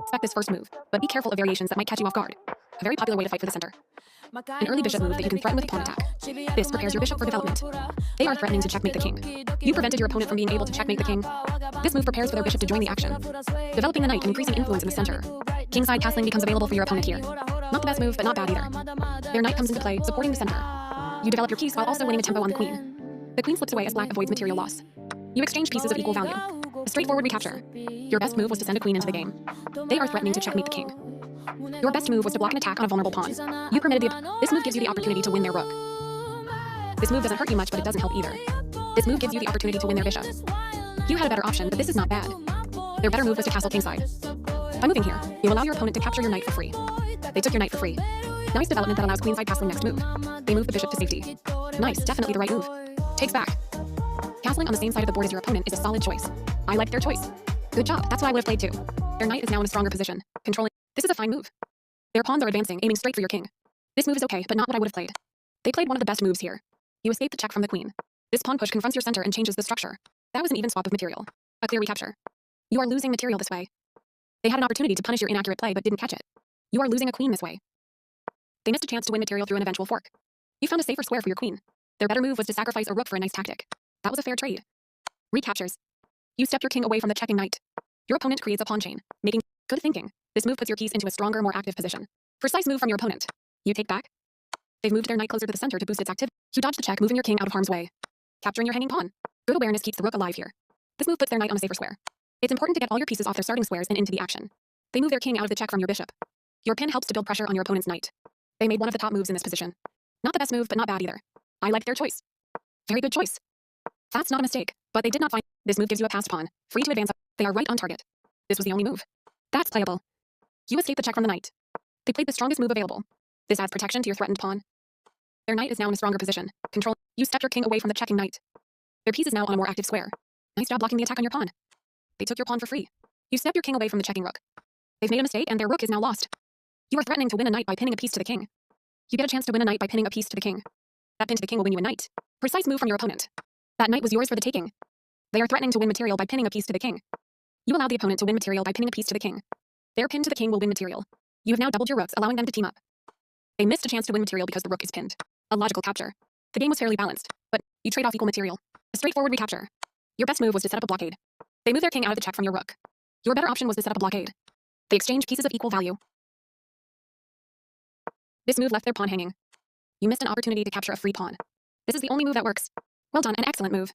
Expect this first move, but be careful of variations that might catch you off guard. A very popular way to fight for the center. An early bishop move that you can threaten with a pawn attack. This prepares your bishop for development. They are threatening to checkmate the king. You prevented your opponent from being able to checkmate the king. This move prepares for their bishop to join the action, developing the knight and increasing influence in the center. Kingside castling becomes available for your opponent here. Not the best move, but not bad either. Their knight comes into play, supporting the center. You develop your piece while also winning a tempo on the queen. The queen slips away as black avoids material loss. You exchange pieces of equal value. A straightforward recapture. Your best move was to send a queen into the game. They are threatening to checkmate the king. Your best move was to block an attack on a vulnerable pawn. You permitted this move gives you the opportunity to win their rook. This move doesn't hurt you much, but it doesn't help either. This move gives you the opportunity to win their bishop. You had a better option, but this is not bad. Their better move was to castle kingside. By moving here, you allow your opponent to capture your knight for free. They took your knight for free. Nice development that allows queenside castling next move. They move the bishop to safety. Nice, definitely the right move. Takes back. Castling on the same side of the board as your opponent is a solid choice. I like their choice. Good job, that's what I would have played too. Their knight is now in a stronger position, controlling. This is a fine move. Their pawns are advancing, aiming straight for your king. This move is okay, but not what I would have played. They played one of the best moves here. You escape the check from the queen. This pawn push confronts your center and changes the structure. That was an even swap of material. A clear recapture. You are losing material this way. They had an opportunity to punish your inaccurate play but didn't catch it. You are losing a queen this way. They missed a chance to win material through an eventual fork. You found a safer square for your queen. Their better move was to sacrifice a rook for a nice tactic. That was a fair trade. Recaptures. You step your king away from the checking knight. Your opponent creates a pawn chain, making good thinking. This move puts your piece into a stronger, more active position. Precise move from your opponent. You take back. They've moved their knight closer to the center to boost its activity. You dodge the check, moving your king out of harm's way. Capturing your hanging pawn. Good awareness keeps the rook alive here. This move puts their knight on a safer square. It's important to get all your pieces off their starting squares and into the action. They move their king out of the check from your bishop. Your pin helps to build pressure on your opponent's knight. They made one of the top moves in this position. Not the best move, but not bad either. I like their choice. Very good choice. That's not a mistake, but they did not find. This move gives you a passed pawn, free to advance up. They are right on target. This was the only move. That's playable. You escape the check from the knight. They played the strongest move available. This adds protection to your threatened pawn. Their knight is now in a stronger position. Control. You step your king away from the checking knight. Their piece is now on a more active square. Nice job blocking the attack on your pawn. They took your pawn for free. You step your king away from the checking rook. They've made a mistake and their rook is now lost. You are threatening to win a knight by pinning a piece to the king. You get a chance to win a knight by pinning a piece to the king. That pin to the king will win you a knight. Precise move from your opponent. That knight was yours for the taking. They are threatening to win material by pinning a piece to the king. You allow the opponent to win material by pinning a piece to the king. Their pin to the king will win material. You have now doubled your rooks, allowing them to team up. They missed a chance to win material because the rook is pinned. A logical capture. The game was fairly balanced, but you trade off equal material. A straightforward recapture. Your best move was to set up a blockade. They move their king out of the check from your rook. Your better option was to set up a blockade. They exchange pieces of equal value. This move left their pawn hanging. You missed an opportunity to capture a free pawn. This is the only move that works. Well done, an excellent move.